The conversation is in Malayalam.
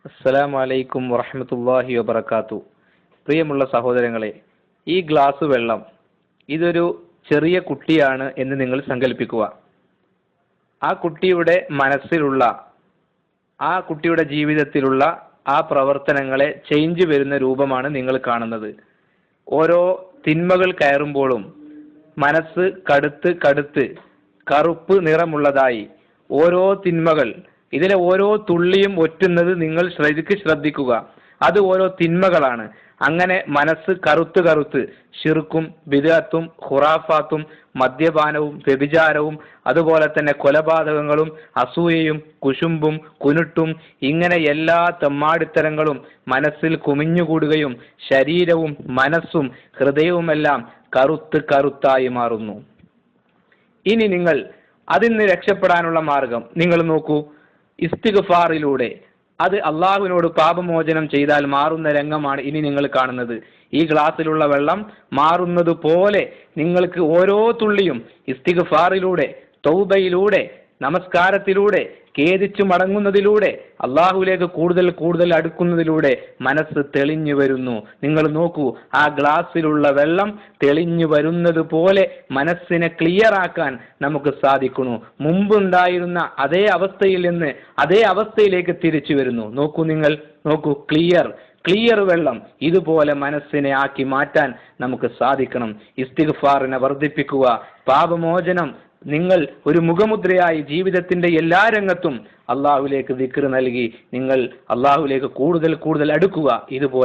അസ്സലാമു അലൈക്കും വറഹ്മത്തുള്ളാഹി വബറകാത്തു. പ്രിയമുള്ള സഹോദരങ്ങളെ, ഈ ഗ്ലാസ് വെള്ളം ഇതൊരു ചെറിയ കുട്ടിയാണ് എന്ന് നിങ്ങൾ സങ്കല്പിക്കുക. ആ കുട്ടിയുടെ മനസ്സിലുള്ള, ആ കുട്ടിയുടെ ജീവിതത്തിലുള്ള ആ പ്രവർത്തനങ്ങളെ ചേഞ്ച് വരുന്ന രൂപമാണ് നിങ്ങൾ കാണുന്നത്. ഓരോ തിന്മകൾ കയറുമ്പോഴും മനസ്സ് കടുത്ത് കടുത്ത് കറുപ്പ് നിറമുള്ളതായി ഓരോ തിന്മകൾ, ഇതിലെ ഓരോ തുള്ളിയും ഒറ്റുന്നത് നിങ്ങൾ ശ്രദ്ധിക്കുക. അത് ഓരോ തിന്മകളാണ്. അങ്ങനെ മനസ്സ് കറുത്ത് കറുത്ത് ശിർക്കും ബിദ്അത്തും ഖുറാഫാത്തും മദ്യപാനവും വ്യഭിചാരവും അതുപോലെ തന്നെ കൊലപാതകങ്ങളും അസൂയയും കുശുമ്പും കുനുട്ടും ഇങ്ങനെ എല്ലാ തെമ്മാടിത്തരങ്ങളും മനസ്സിൽ കുമിഞ്ഞുകൂടുകയും ശരീരവും മനസ്സും ഹൃദയവുമെല്ലാം കറുത്ത് കറുത്തായി മാറുന്നു. ഇനി നിങ്ങൾ അതിൽ നിന്ന് രക്ഷപ്പെടാനുള്ള മാർഗം നിങ്ങൾ നോക്കൂ. ഇസ്തിഗ്ഫാറിലൂടെ, അത് അള്ളാഹുവിനോട് പാപമോചനം ചെയ്താൽ മാറുന്ന രംഗമാണ് ഇനി നിങ്ങൾ കാണുന്നത്. ഈ ഗ്ലാസ്സിലുള്ള വെള്ളം മാറുന്നത് പോലെ നിങ്ങൾക്ക് ഓരോ തുള്ളിയും ഇസ്തിഗ്ഫാറിലൂടെ, തൗബയിലൂടെ, നമസ്കാരത്തിലൂടെ, ഖേദിച്ചു മടങ്ങുന്നതിലൂടെ, അള്ളാഹുവിലേക്ക് കൂടുതൽ കൂടുതൽ അടുക്കുന്നതിലൂടെ മനസ്സ് തെളിഞ്ഞു വരുന്നു. നിങ്ങൾ നോക്കൂ, ആ ഗ്ലാസ്സിലുള്ള വെള്ളം തെളിഞ്ഞു വരുന്നത് പോലെ മനസ്സിനെ ക്ലിയർ ആക്കാൻ നമുക്ക് സാധിക്കുന്നു. മുമ്പുണ്ടായിരുന്ന അതേ അവസ്ഥയിൽ നിന്ന് അതേ അവസ്ഥയിലേക്ക് തിരിച്ചു വരുന്നു. നോക്കൂ, നിങ്ങൾ നോക്കൂ, ക്ലിയർ വെള്ളം ഇതുപോലെ മനസ്സിനെ ആക്കി മാറ്റാൻ നമുക്ക് സാധിക്കണം. ഇസ്തിഗ്ഫാറിനെ വർദ്ധിപ്പിക്കുക, പാപമോചനം നിങ്ങൾ ഒരു മുഖമുദ്രയായി ജീവിതത്തിന്റെ എല്ലാ രംഗത്തും അള്ളാഹുവിലേക്ക് ദിക്ർ നൽകി നിങ്ങൾ അള്ളാഹുവിലേക്ക് കൂടുതൽ കൂടുതൽ അടുക്കുക. ഇതുപോലെ